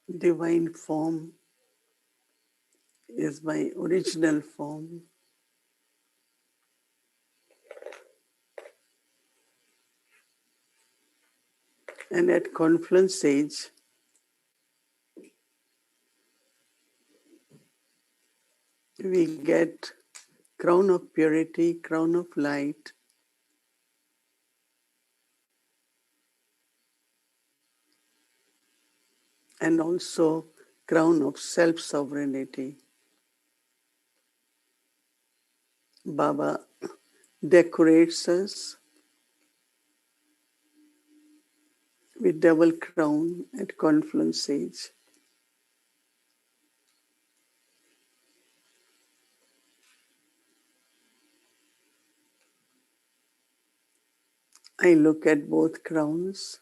Divine form is my original form. And at confluence age, we get crown of purity, crown of light, and also crown of self-sovereignty. Baba decorates us with double crown at confluence age. I look at both crowns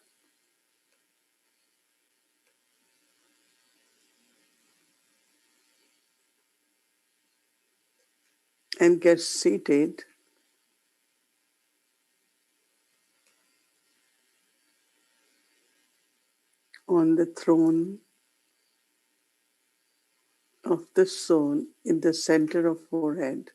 and get seated on the throne of the soul in the center of forehead.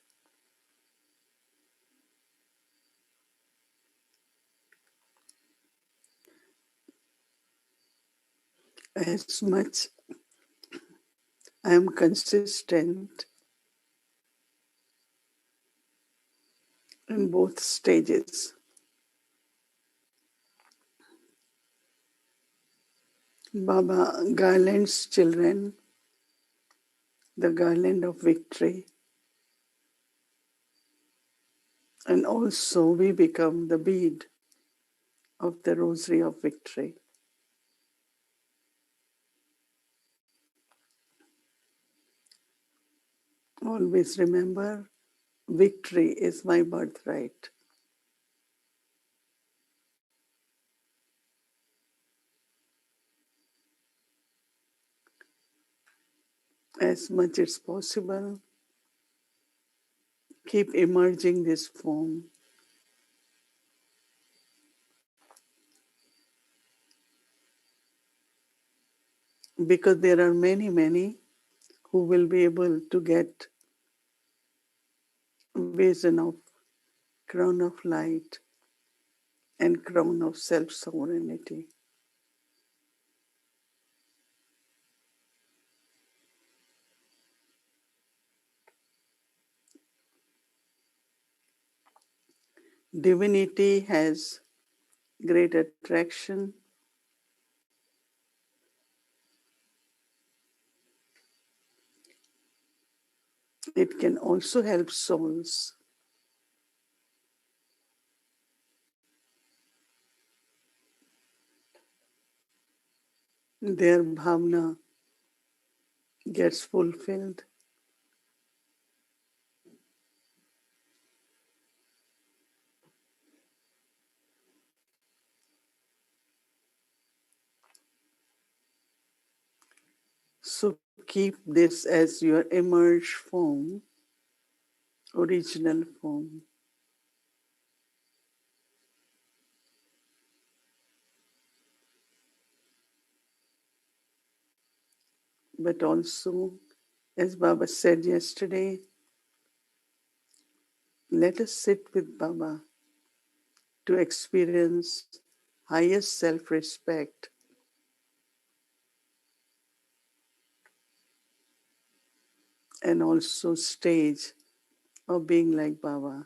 As much I am consistent in both stages. Baba garlands children, the garland of victory, and also we become the bead of the rosary of victory. Always remember, victory is my birthright. As much as possible, keep emerging this form. Because there are many who will be able to get vision of crown of light and crown of self-sovereignty. Divinity has great attraction. It can also help souls. Their bhavna gets fulfilled. So keep this as your emerged form, original form. But also, as Baba said yesterday, let us sit with Baba to experience highest self-respect and also stage of being like Baba.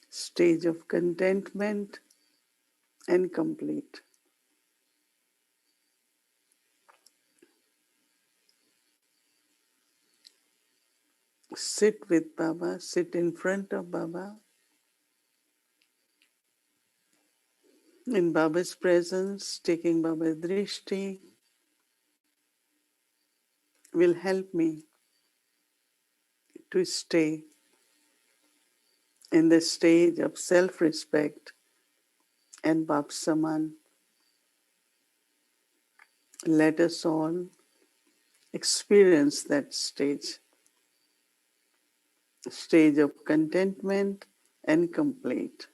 Stage of contentment and complete. Sit with Baba, sit in front of Baba. In Baba's presence, taking Baba's drishti will help me to stay in the stage of self-respect and Bab Saman. Let us all experience that stage of contentment and complete.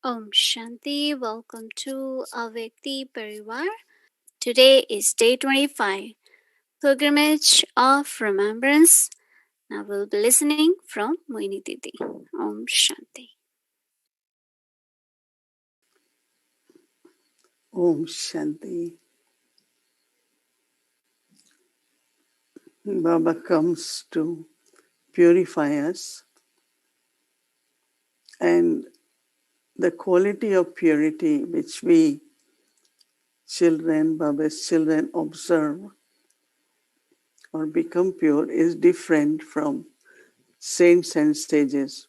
Om Shanti, welcome to Avyakti Parivar. Today is day 25, Pilgrimage of Remembrance. Now we'll be listening from Mohini Didi. Om Shanti. Om Shanti. Baba comes to purify us, and the quality of purity which we children, Baba's children, observe or become pure is different from saints and sages.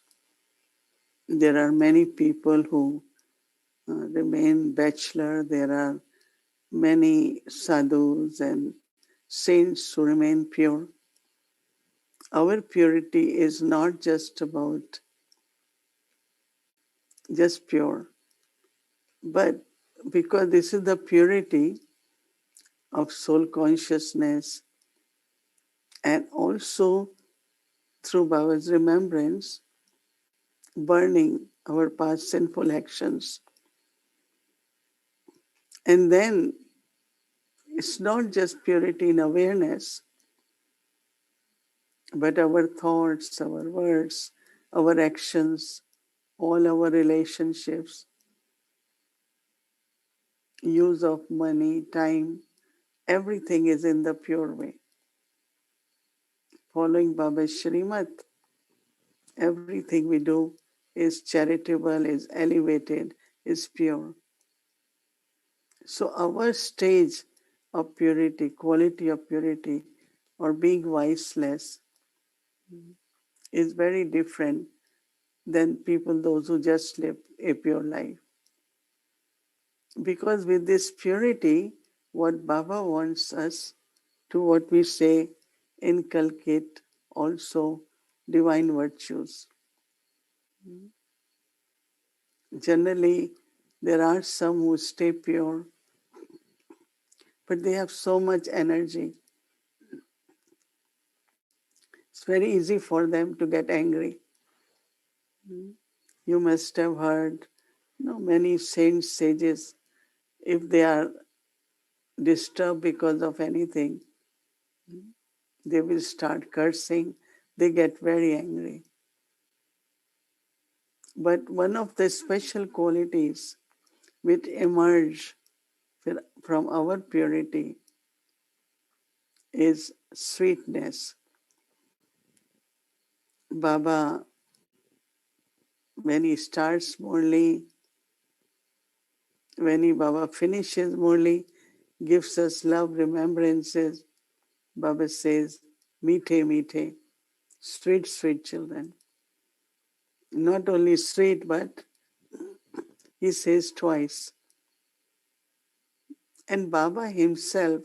There are many people who remain bachelor. There are many sadhus and saints who remain pure. Our purity is not just about just pure, but because this is the purity of soul consciousness and also through Baba's remembrance, burning our past sinful actions. And then it's not just purity in awareness, but our thoughts, our words, our actions, all our relationships, use of money, time, everything is in the pure way. Following Baba's Shrimat, everything we do is charitable, is elevated, is pure. So our stage of purity, quality of purity, or being viceless is very different than people, those who just live a pure life. Because with this purity, what Baba wants us to, what we say, inculcate also divine virtues. Generally, there are some who stay pure, but they have so much energy. It's very easy for them to get angry. You must have heard many saints, sages, if they are disturbed because of anything, they will start cursing. They get very angry. But one of the special qualities which emerge from our purity is sweetness. Baba, when he starts Murli, when he Baba finishes Murli, gives us love remembrances, Baba says, Meethe, meethe, sweet, sweet children. Not only sweet, but he says twice. And Baba himself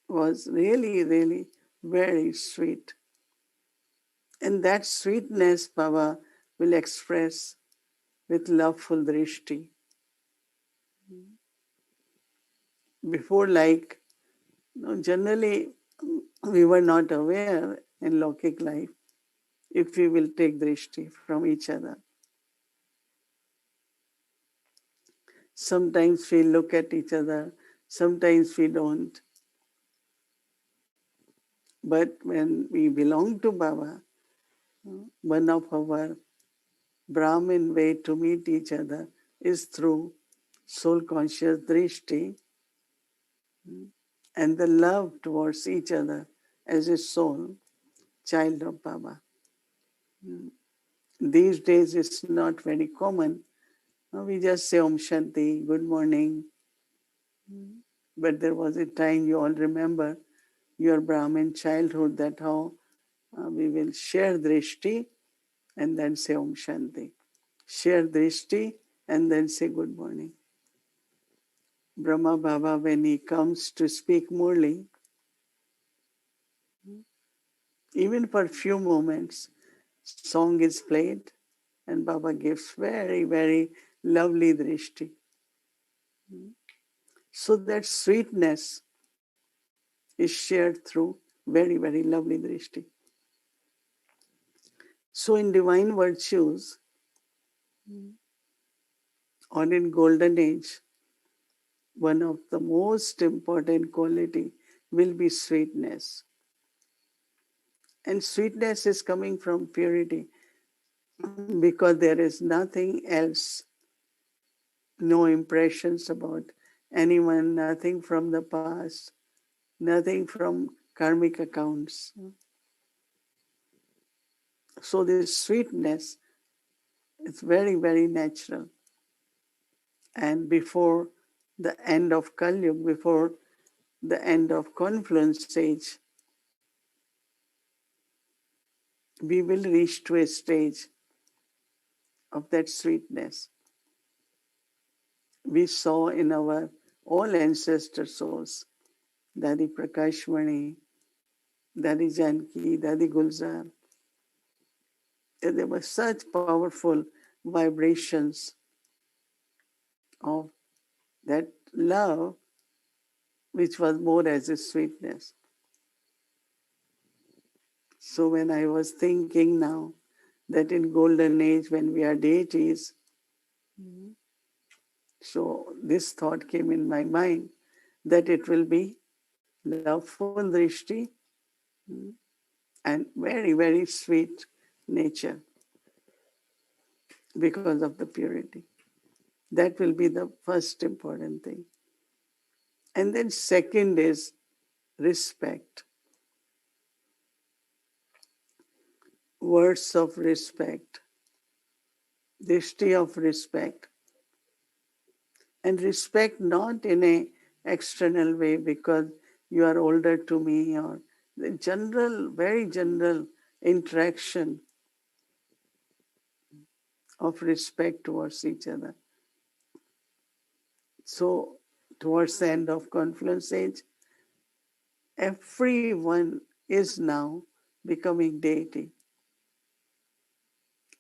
was really, really very sweet. And that sweetness Baba will express with loveful drishti. Before, generally we were not aware in Lokik life if we will take drishti from each other. Sometimes we look at each other, sometimes we don't. But when we belong to Baba, one of our Brahmin way to meet each other is through soul conscious drishti and the love towards each other as a soul, child of Baba. These days it's not very common. We just say Om Shanti, good morning. But there was a time, you all remember your Brahmin childhood, that how we will share drishti and then say Om Shanti. Share drishti and then say good morning. Brahma Baba, when he comes to speak Murli, even for few moments, song is played and Baba gives very, very lovely drishti. So that sweetness is shared through very, very lovely drishti. So in divine virtues, Or in golden age, one of the most important quality will be sweetness. And sweetness is coming from purity because there is nothing else, no impressions about anyone, nothing from the past, nothing from karmic accounts. So this sweetness is very, very natural. And before the end of Kali Yuga, before the end of confluence stage, we will reach to a stage of that sweetness. We saw in our all ancestor souls, Dadi Prakashmani, Dadi Janki, Dadi Gulzar, there were such powerful vibrations of that love, which was more as a sweetness. So when I was thinking now that in golden age when we are deities, so this thought came in my mind that it will be loveful drishti and very, very sweet nature because of the purity. That will be the first important thing. And then second is respect. Words of respect, drishti of respect. And respect not in a external way because you are older to me, or the general, very general interaction of respect towards each other. So towards the end of confluence age, everyone is now becoming deity.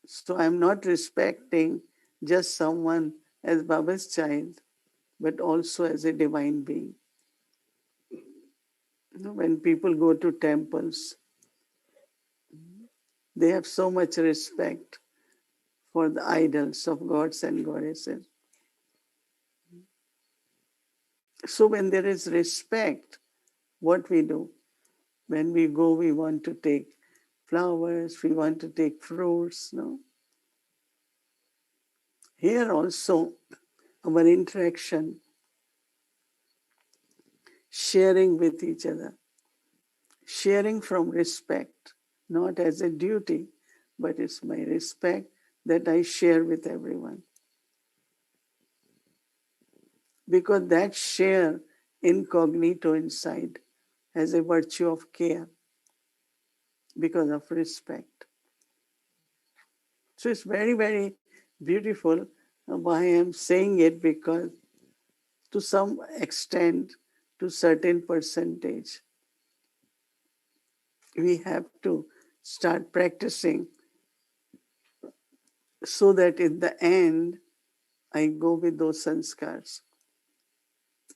So I'm not respecting just someone as Baba's child, but also as a divine being. When people go to temples, they have so much respect for the idols of gods and goddesses. So when there is respect, what we do? When we go, we want to take flowers, we want to take fruits. No? Here also, our interaction, sharing with each other, sharing from respect, not as a duty, but it's my respect that I share with everyone. Because that share incognito inside has a virtue of care because of respect. So it's very, very beautiful why I'm saying it, because to some extent, to certain percentage, we have to start practicing so that in the end, I go with those sanskars.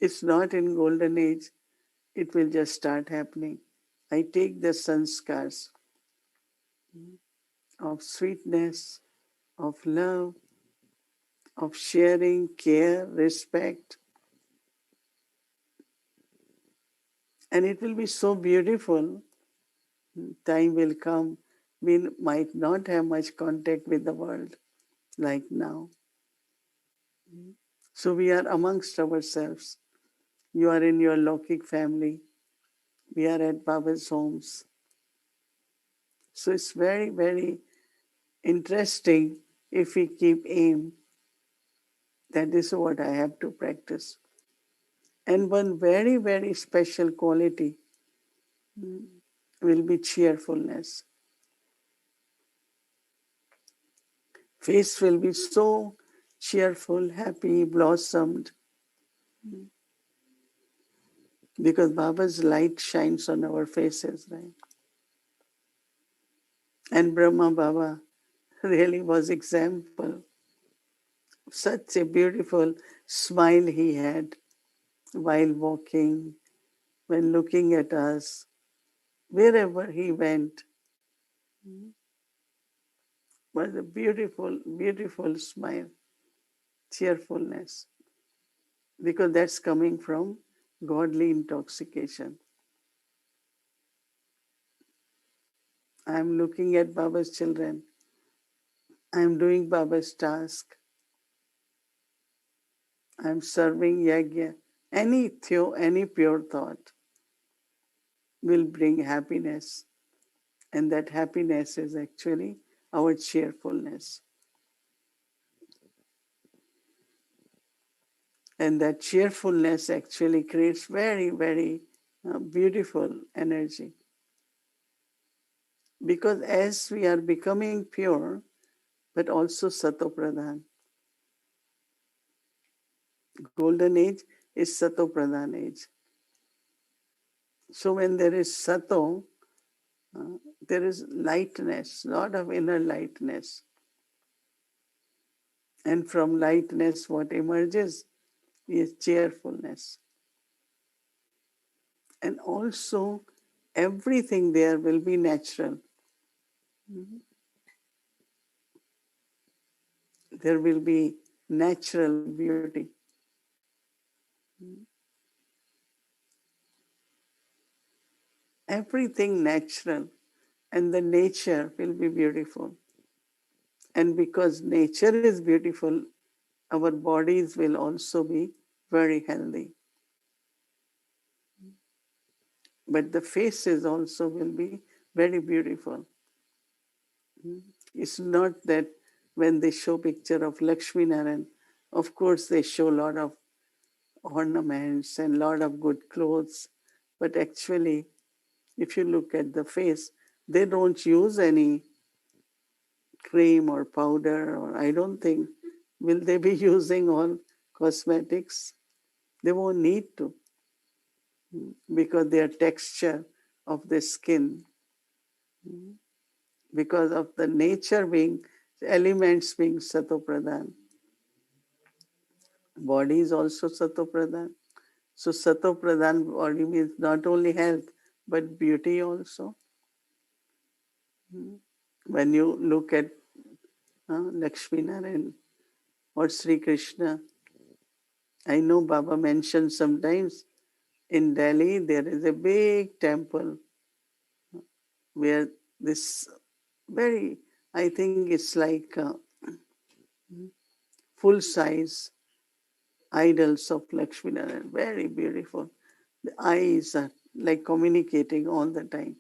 It's not in golden age, it will just start happening. I take the sanskars of sweetness, of love, of sharing, care, respect, and it will be so beautiful. Time will come, we might not have much contact with the world like now. So we are amongst ourselves. You are in your Lokik family. We are at Baba's homes. So it's very, very interesting if we keep aim that this is what I have to practice. And one very, very special quality will be cheerfulness. Face will be so cheerful, happy, blossomed, because Baba's light shines on our faces, right? And Brahma Baba really was example. Such a beautiful smile he had while walking, when looking at us, wherever he went, was a beautiful, beautiful smile. cheerfulness, because that's coming from godly intoxication. I'm looking at Baba's children. I'm doing Baba's task. I'm serving yajna. Any pure thought will bring happiness. And that happiness is actually our cheerfulness. And that cheerfulness actually creates very, very beautiful energy. Because as we are becoming pure, but also Sato Pradhan. Golden age is Sato Pradhan age. So when there is Sato, there is lightness, lot of inner lightness. And from lightness, what emerges is cheerfulness. And also, everything there will be natural. There will be natural beauty. Everything natural, and the nature will be beautiful. And because nature is beautiful, our bodies will also be very healthy. But the faces also will be very beautiful. It's not that when they show picture of Lakshmi Narayan, of course they show a lot of ornaments and lot of good clothes. But actually, if you look at the face, they don't use any cream or powder, or I don't think, will they be using all cosmetics? They won't need to, because their texture of the skin, because of the nature being, elements being Sato Pradhan. Body is also Sato Pradhan. So Sato Pradhan body means not only health, but beauty also. When you look at Lakshmi Narayan or Sri Krishna, I know Baba mentioned sometimes in Delhi there is a big temple where this very, I think it's like full size idols of Lakshmi Narayan, very beautiful. The eyes are like communicating all the time.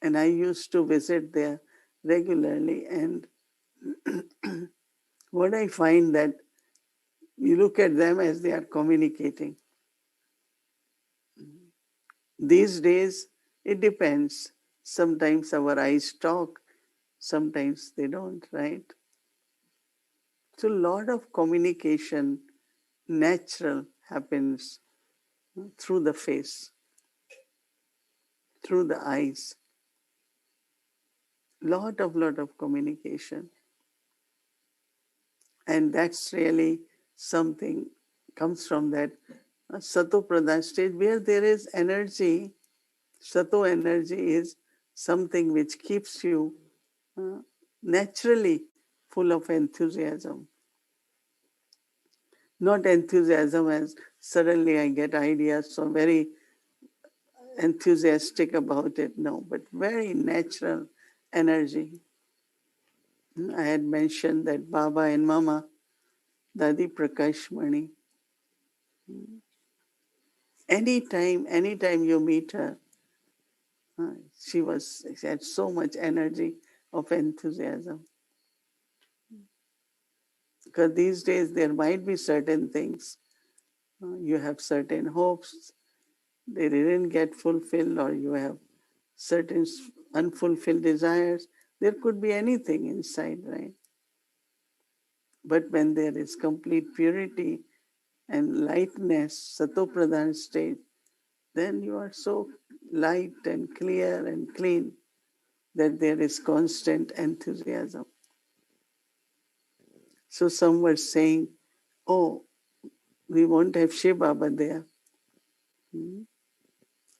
And I used to visit there regularly. And what I find that you look at them as they are communicating. These days, it depends. Sometimes our eyes talk, sometimes they don't, right? So, a lot of communication, natural, happens through the face, through the eyes. Lot of communication. And that's really something comes from that Sato Pradhan stage where there is energy. Sato energy is something which keeps you uh, naturally full of enthusiasm. Not enthusiasm as suddenly I get ideas, so very enthusiastic about it. No, but very natural energy. I had mentioned that Baba and Mama, Dadi Prakash Mani, anytime you meet her, she had so much energy of enthusiasm. Because these days there might be certain things, you have certain hopes, they didn't get fulfilled, or you have certain unfulfilled desires. There could be anything inside, right? But when there is complete purity and lightness, Sato Pradhan stage, then you are so light and clear and clean that there is constant enthusiasm. So some were saying, oh, we won't have Shiv Baba there.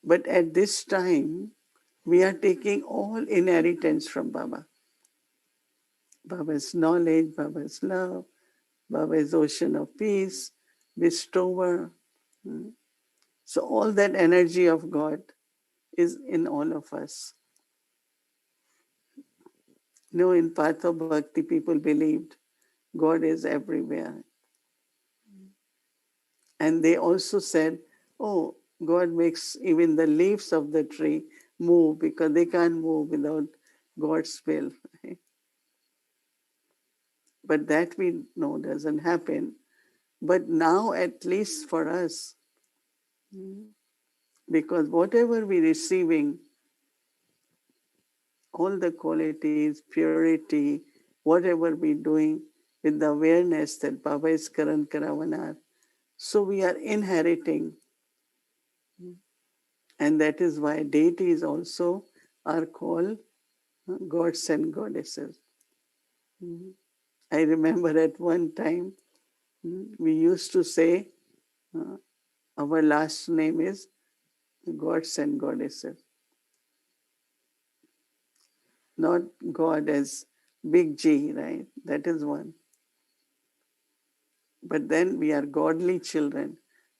But at this time, we are taking all inheritance from Baba. Baba's knowledge, Baba's love, Baba is ocean of peace, bestower. Mm. So all that energy of God is in all of us. No, in Path of Bhakti, people believed God is everywhere. And they also said, oh, God makes even the leaves of the tree move because they can't move without God's will. But that we know doesn't happen. But now, at least for us, because whatever we're receiving, all the qualities, purity, whatever we're doing with the awareness that Baba is Karan Karavanar, so we are inheriting. And that is why deities also are called gods and goddesses. I remember at one time we used to say uh, our last name is gods and goddesses, not God as big G, right? That is one. But then we are godly children,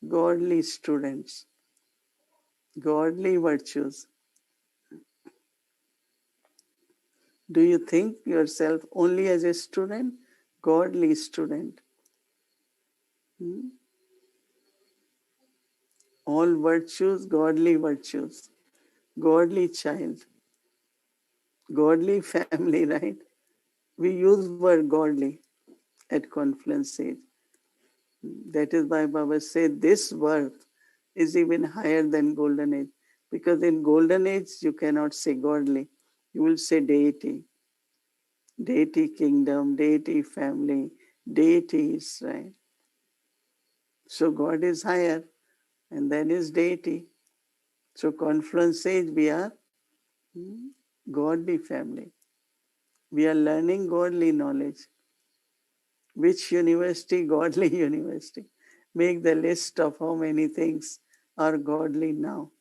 godly students, godly virtues. Do you think yourself only as a student? Godly student. Hmm? All virtues, godly child, godly family, right? We use word godly at confluence age. That is why Baba said this birth is even higher than golden age. Because in golden age you cannot say godly. You will say deity. Deity kingdom, deity family, deities, right? So God is higher and then is deity. So confluence age we are godly family. We are learning godly knowledge. Which university? Godly university. Make the list of how many things are godly now.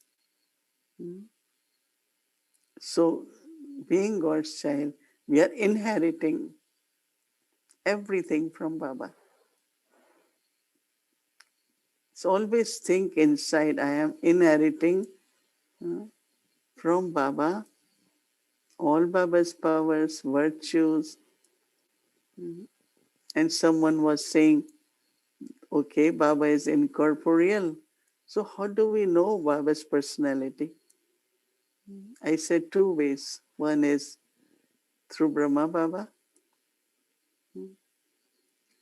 So, being God's child, we are inheriting everything from Baba. So, always think inside, I am inheriting from Baba all Baba's powers, virtues. And someone was saying, okay, Baba is incorporeal. So, how do we know Baba's personality? I said two ways. One is through Brahma Baba.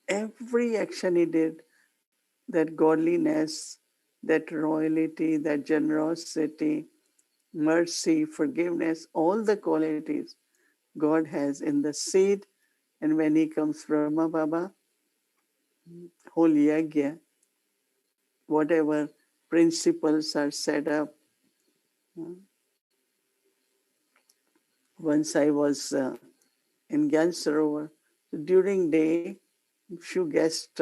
Every action he did, that godliness, that royalty, that generosity, mercy, forgiveness, all the qualities God has in the seed. And when he comes Brahma Baba, whole yagya, whatever principles are set up. Once I was in Gyan Sarovar, during day, few guests,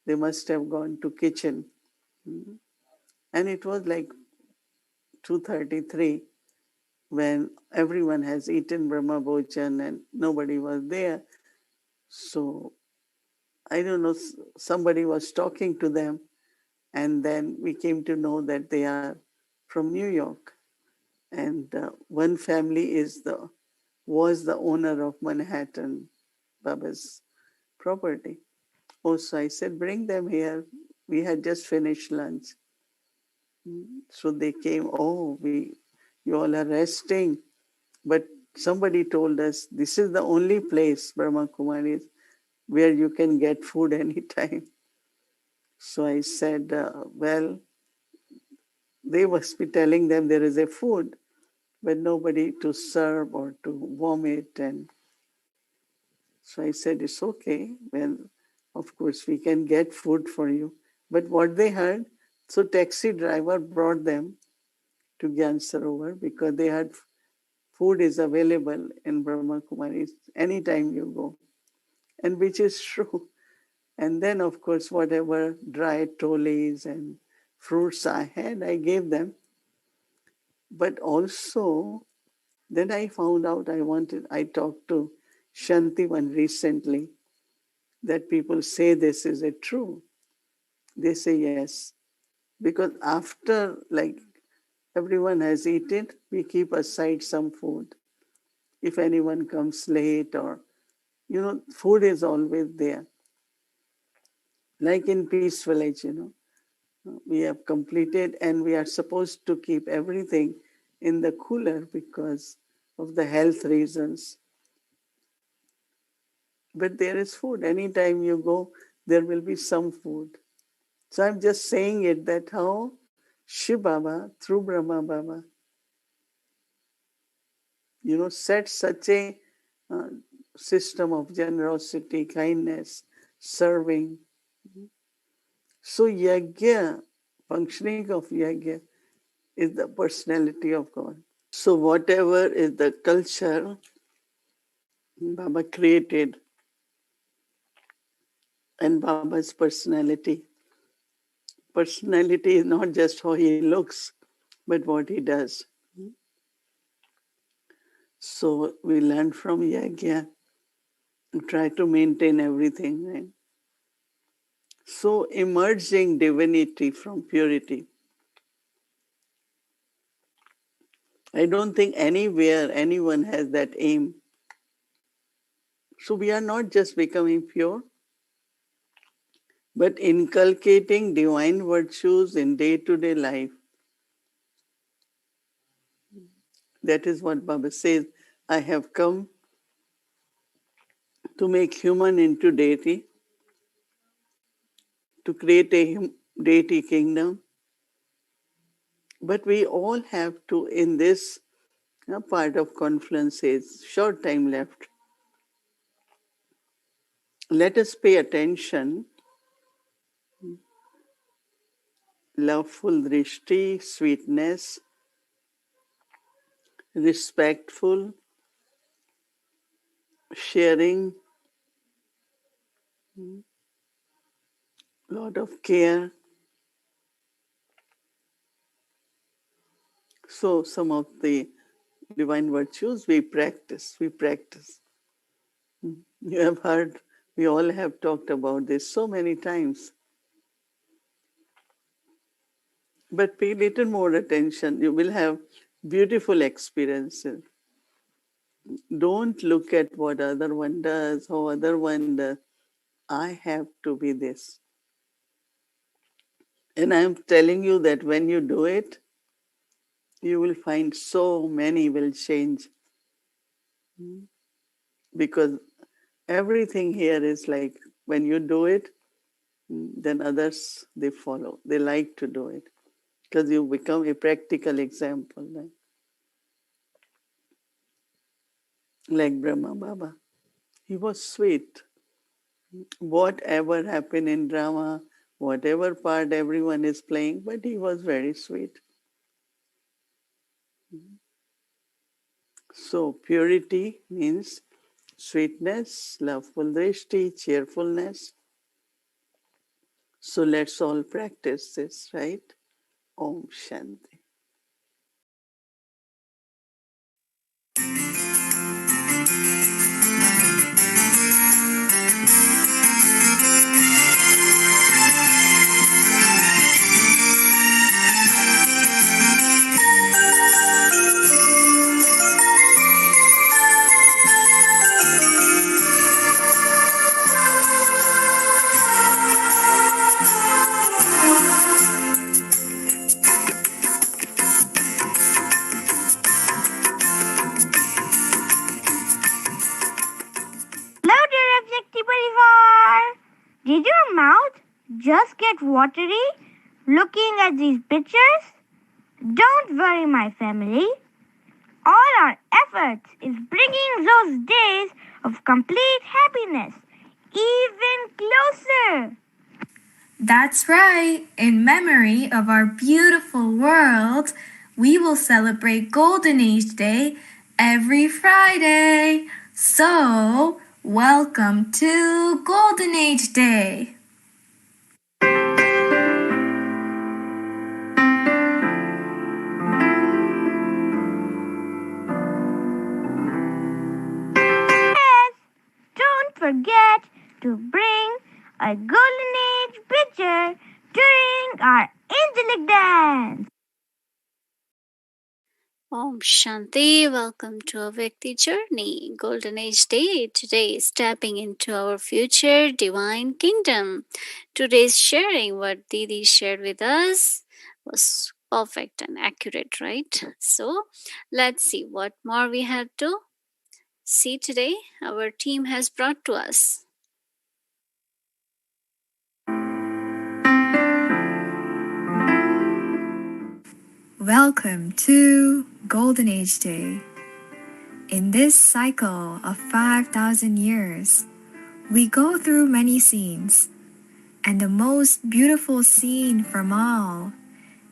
they must have gone to kitchen. And it was like 2:33 when everyone has eaten Brahma Bhojan and nobody was there. So I don't know, somebody was talking to them, and then we came to know that they are from New York. And one family was the owner of Manhattan, Baba's property. Oh, so I said, bring them here. We had just finished lunch. So they came, oh, you all are resting. But somebody told us this is the only place, Brahma Kumaris, where you can get food anytime. So I said, well, they must be telling them there is a food, but nobody to serve or to warm it. And so I said, it's okay. Well, of course, we can get food for you. But what they heard, so taxi driver brought them to Gyan Sarovar because they had food is available in Brahma Kumaris anytime you go, and which is true. And then, of course, whatever dry tolis and fruits I had, I gave them. But also, then I found out I talked to Shanti one recently. that people say this, is it true? They say yes. Because after, like, everyone has eaten, we keep aside some food. If anyone comes late, or, food is always there. Like in Peace Village, we have completed, and we are supposed to keep everything in the cooler because of the health reasons. But there is food. Anytime you go, there will be some food. So I'm just saying it, that how Shiv Baba, through Brahma Baba, set such a uh, system of generosity, kindness, serving. So yajna, functioning of yajna, is the personality of God. So whatever is the culture Baba created, and Baba's personality. Personality is not just how he looks, but what he does. So we learn from Yagya, try to maintain everything, right? So emerging divinity from purity. I don't think anywhere anyone has that aim. So we are not just becoming pure, but inculcating divine virtues in day-to-day life. That is what Baba says. I have come to make human into deity, to create a deity kingdom. But we all have to, in this part of confluence, is short time left. Let us pay attention. Loveful drishti, sweetness, respectful, sharing, lot of care. So some of the divine virtues we practice. You have heard, we all have talked about this so many times. But pay little more attention. You will have beautiful experiences. Don't look at what other one does, how other one does. I have to be this. And I'm telling you that when you do it, you will find so many will change. Because everything here is like when you do it, then others, they follow. They like to do it because you become a practical example. Like Brahma Baba. He was sweet. Whatever happened in drama, whatever part everyone is playing, but he was very sweet. So purity means sweetness, loveful drishti, cheerfulness. So let's all practice this, right? Om Shanti. Louder, Objecti Parivar! Did your mouth just get watery looking at these pictures? Don't worry, my family. All our efforts is bringing those days of complete happiness even closer. That's right. In memory of our beautiful world, we will celebrate Golden Age Day every Friday. So, welcome to Golden Age Day. Yes, don't forget to bring a golden age picture during our angelic dance. Om Shanti, welcome to our Vyakti Journey, Golden Age Day. Today is stepping into our future divine kingdom. Today's sharing, what Didi shared with us, was perfect and accurate, right? So let's see what more we have to see today. Our team has brought to us. Welcome to Golden Age Day. In this cycle of 5,000 years, we go through many scenes, and the most beautiful scene from all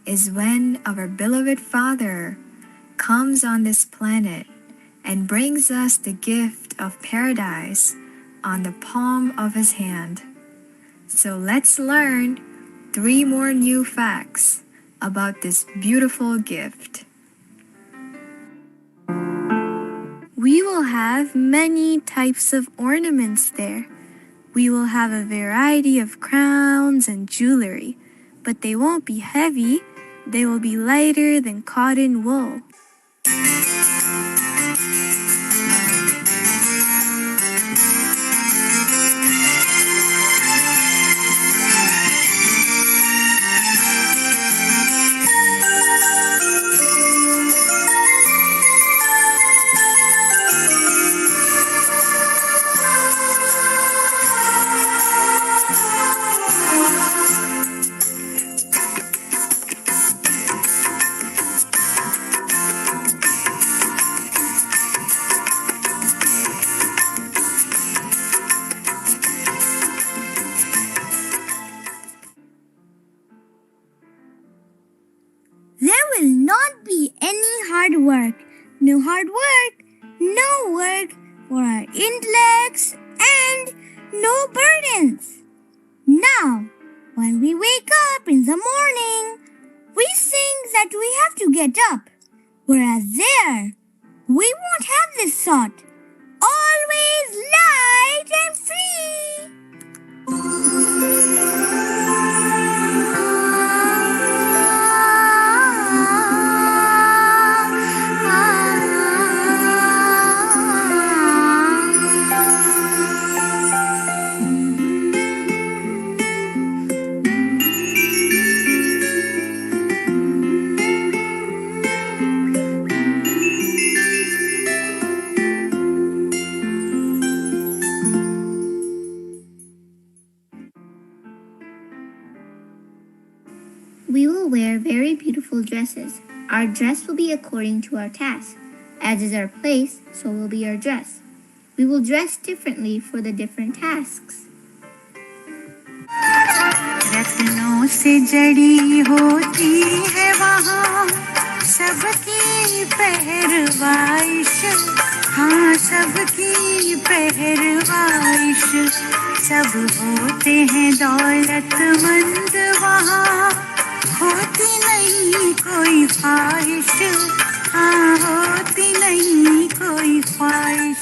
is when our beloved Father comes on this planet and brings us the gift of paradise on the palm of his hand. So let's learn 3 more new facts about this beautiful gift. We will have many types of ornaments there. We will have a variety of crowns and jewelry, but they won't be heavy. They will be lighter than cotton wool. There will not be any hard work. No hard work. No work for our intellects and no burdens. Now, when we wake up in the morning, we think that we have to get up. Whereas there, we won't have this thought. Always light and free. We will wear very beautiful dresses. Our dress will be according to our task. As is our place, so will be our dress. We will dress differently for the different tasks. रत्नों से जड़ी होती है वहाँ सबकी पहरवाइश हाँ सबकी पहरवाइश सब होते हैं दौलतमंद वहाँ होती नहीं कोई ख्वाहिश हाँ होती नहीं कोई ख्वाहिश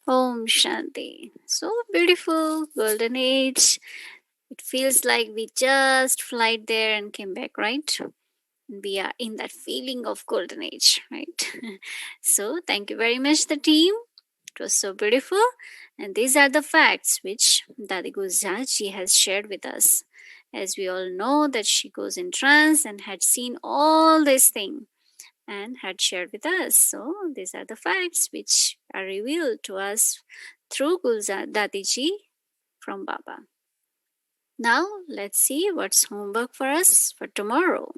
Om Shanti. So beautiful, golden age. It feels like we just flight there and came back, right? We are in that feeling of golden age, right? So thank you very much, the team. It was so beautiful. And these are the facts which Dadi Gujaji has shared with us. As we all know that she goes in trance and had seen all this thing and had shared with us. So these are the facts which are revealed to us through Dadiji from Baba. Now let's see what's homework for us for tomorrow.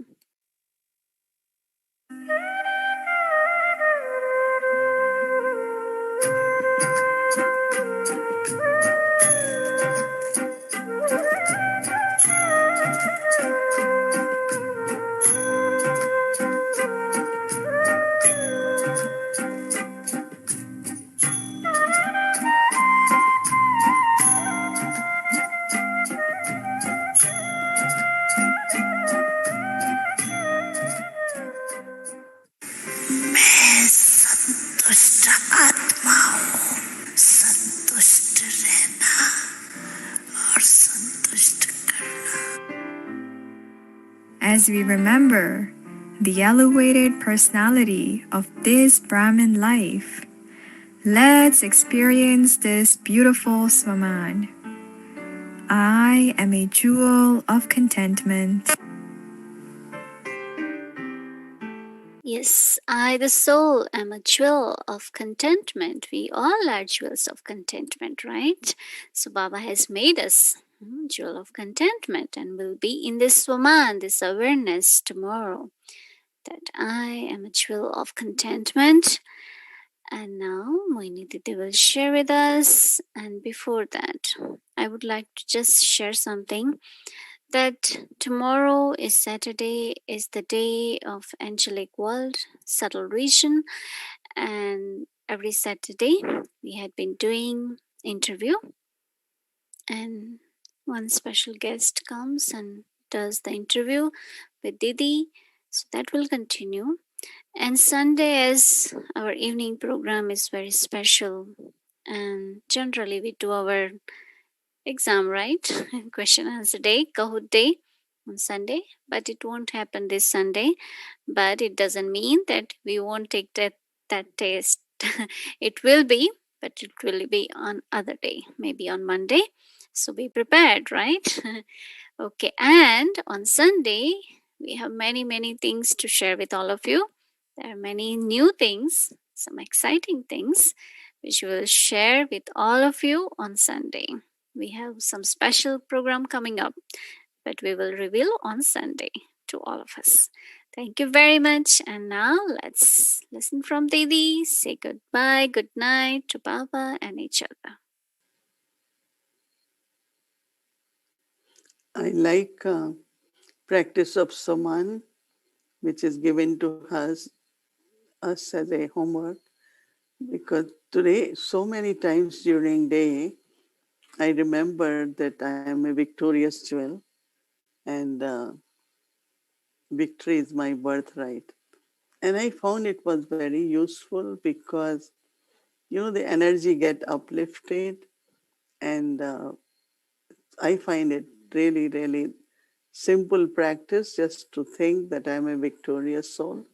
as we remember the elevated personality of this Brahmin life. Let's experience this beautiful Swaman. I am a jewel of contentment. Yes, I, the soul, am a jewel of contentment. We all are jewels of contentment, right? So Baba has made us jewel of contentment, and will be in this Swaman, this awareness tomorrow, that I am a jewel of contentment. And now Mohini Didi will share with us. And before that, I would like to just share something, that tomorrow is Saturday, is the day of angelic world, subtle region, and every Saturday we had been doing interview, and one special guest comes and does the interview with Didi. So that will continue. And Sunday, as our evening program is very special, and generally we do our exam, right? Question answer day, Kahoot day on Sunday, but it won't happen this Sunday. But it doesn't mean that we won't take that test. It will be, but it will be on other day, maybe on Monday. So be prepared, right? Okay, and on Sunday, we have many things to share with all of you. There are many new things, some exciting things, which we will share with all of you on Sunday. We have some special program coming up, but we will reveal on Sunday to all of us. Thank you very much. And now let's listen from Didi. Say goodbye, good night to Baba and each other. I like practice of Saman, which is given to us as a homework, because today, so many times during day, I remember that I am a victorious jewel, and victory is my birthright. And I found it was very useful because, the energy get uplifted, and I find it really simple practice just to think that I'm a victorious soul.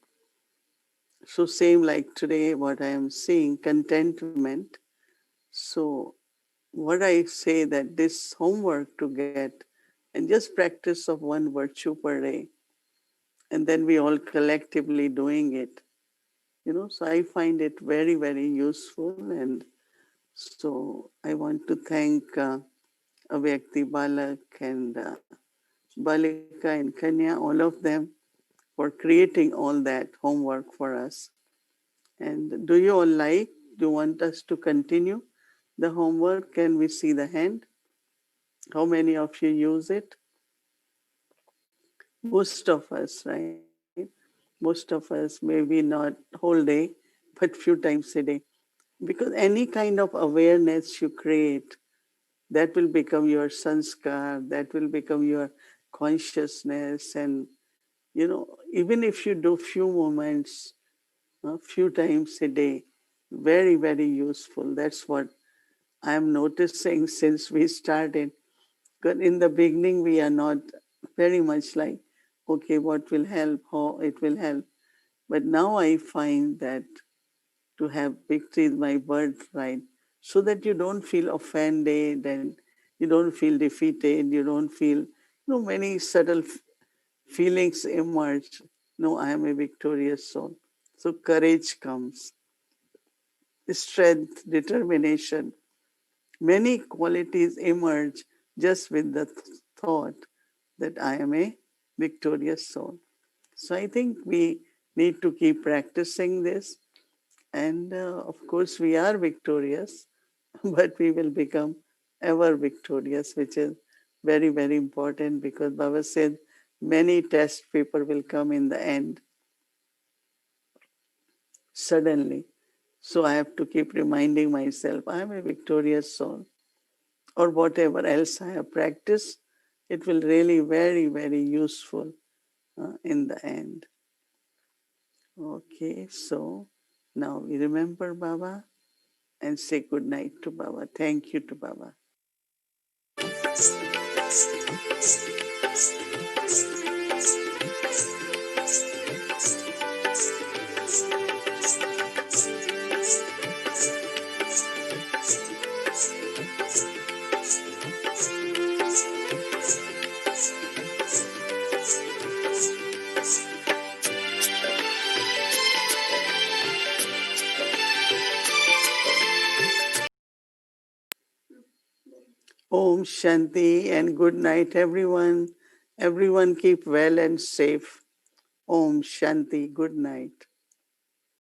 So same like today, what I am seeing, contentment. So what I say that this homework to get, and just practice of one virtue per day, and then we all collectively doing it. So I find it very useful, and so I want to thank Avyakti Balak and Balika and Kanya, all of them, for creating all that homework for us. And do you all like? Do you want us to continue the homework? Can we see the hand? How many of you use it? Most of us, right? Most of us, maybe not whole day, but few times a day. Because any kind of awareness you create, that will become your sanskar, that will become your consciousness. And, even if you do few moments, a few times a day, very useful. That's what I'm noticing since we started. Because in the beginning, we are not very much like, okay, what will help, how it will help. But now I find that to have victory is my birthright, so that you don't feel offended and you don't feel defeated, you don't feel, many subtle feelings emerge. No, I am a victorious soul. So courage comes, strength, determination. Many qualities emerge just with the thought that I am a victorious soul. So I think we need to keep practicing this. And of course, we are victorious, but we will become ever victorious, which is very important, because Baba said many test paper will come in the end suddenly. So I have to keep reminding myself I am a victorious soul, or whatever else I have practiced. It will really very useful in the end. Okay, so now we remember Baba and say good night to Baba. Thank you to Baba. Om Shanti and good night, everyone. Everyone keep well and safe. Om Shanti. Good night.